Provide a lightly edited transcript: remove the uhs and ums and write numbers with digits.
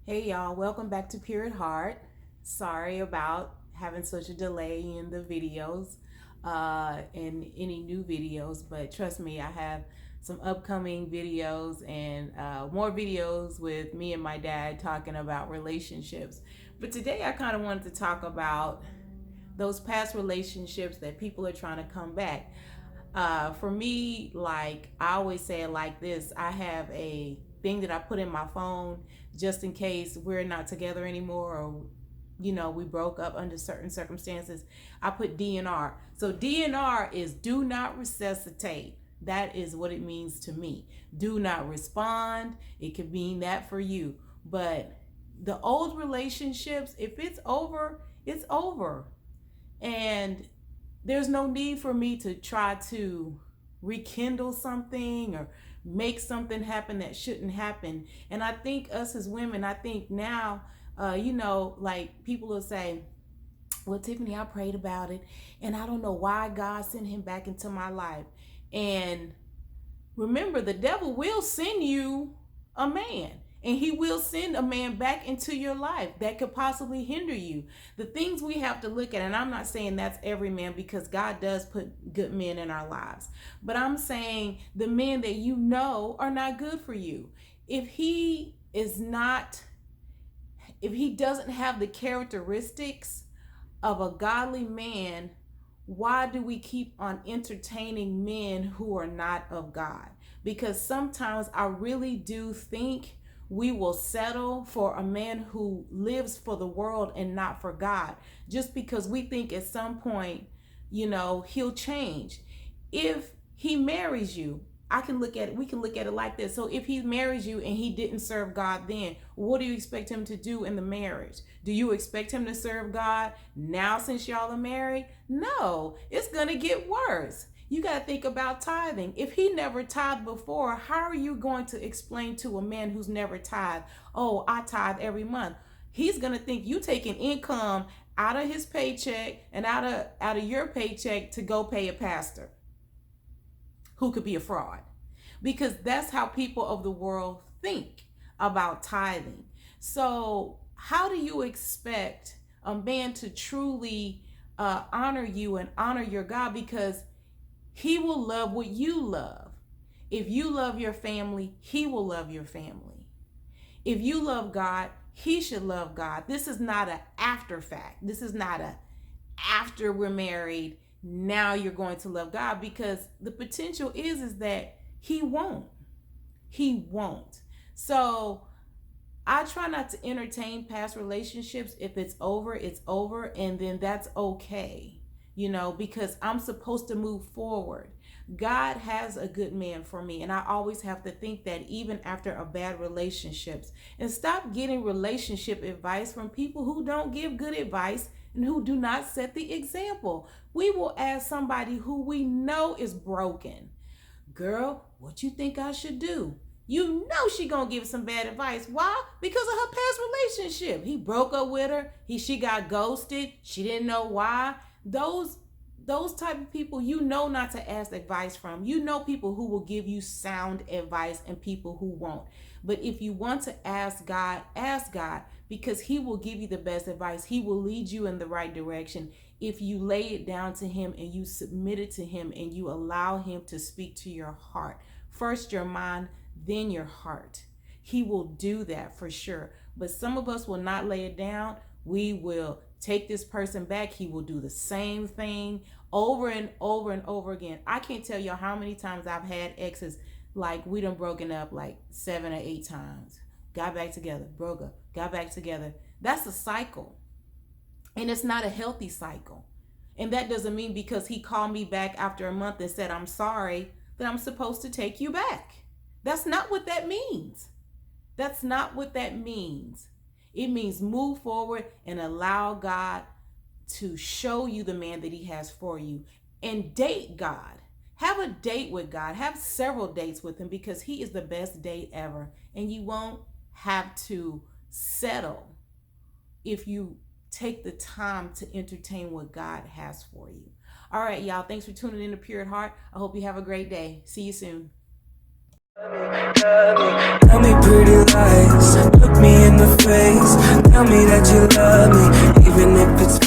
Hey y'all, welcome back to Pure at Heart. Sorry about having such a delay in the videos and any new videos, but trust me, I have some upcoming videos and more videos with me and my dad talking about relationships. But today I kind of wanted to talk about those past relationships that people are trying to come back. For me, like I always say it like this, I have a thing that I put in my phone just in case we're not together anymore, or we broke up under certain circumstances. I put DNR. So DNR is do not resuscitate. That is what it means to me. Do not respond. It could mean that for you. But the old relationships, if it's over, it's over. And there's no need for me to try to rekindle something or make something happen that shouldn't happen. And I think us as women, I think now, like people will say, well, Tiffany, I prayed about it and I don't know why God sent him back into my life. And remember, the devil will send you a man, and he will send a man back into your life that could possibly hinder you. The things we have to look at, and I'm not saying that's every man, because God does put good men in our lives, but I'm saying the men that are not good for you. If he doesn't have the characteristics of a godly man, why do we keep on entertaining men who are not of God? Because sometimes I really do think we will settle for a man who lives for the world and not for God, just because we think at some point, he'll change. If he marries you, we can look at it like this. So if he marries you and he didn't serve God then, what do you expect him to do in the marriage? Do you expect him to serve God now since y'all are married? No, it's going to get worse. You got to think about tithing. If he never tithed before, how are you going to explain to a man who's never tithed, oh, I tithe every month? He's going to think you taking income out of his paycheck and out of your paycheck to go pay a pastor who could be a fraud, because that's how people of the world think about tithing. So how do you expect a man to truly honor you and honor your God? Because he will love what you love. If you love your family, he will love your family. If you love God, he should love God. This is not an after fact. This is not a after we're married, now you're going to love God, because the potential is that he won't. So I try not to entertain past relationships. If it's over, it's over, and then that's okay, because I'm supposed to move forward. God has a good man for me, and I always have to think that even after a bad relationships, and stop getting relationship advice from people who don't give good advice and who do not set the example. We will ask somebody who we know is broken, girl, what you think I should do? You know she gonna give some bad advice. Why? Because of her past relationship. He broke up with her. She got ghosted. She didn't know why. Those type of people, not to ask advice from. People who will give you sound advice and people who won't. But if you want to ask God, because he will give you the best advice. He will lead you in the right direction if you lay it down to him and you submit it to him and you allow him to speak to your heart. First your mind, then your heart. He will do that for sure. But some of us will not lay it down. We will take this person back. He will do the same thing over and over and over again. I can't tell y'all how many times I've had exes, like we done broken up like 7 or 8 times. Got back together, broke up, got back together. That's a cycle. And it's not a healthy cycle. And that doesn't mean because he called me back after a month and said, I'm sorry, that I'm supposed to take you back. That's not what that means. That's not what that means. It means move forward and allow God to show you the man that he has for you, and date God. Have a date with God. Have several dates with him, because he is the best date ever. And you won't have to settle if you take the time to entertain what God has for you. All right, y'all. Thanks for tuning in to Pure at Heart. I hope you have a great day. See you soon. Tell me pretty lies, look me in the face. Tell me that you love me, even if it's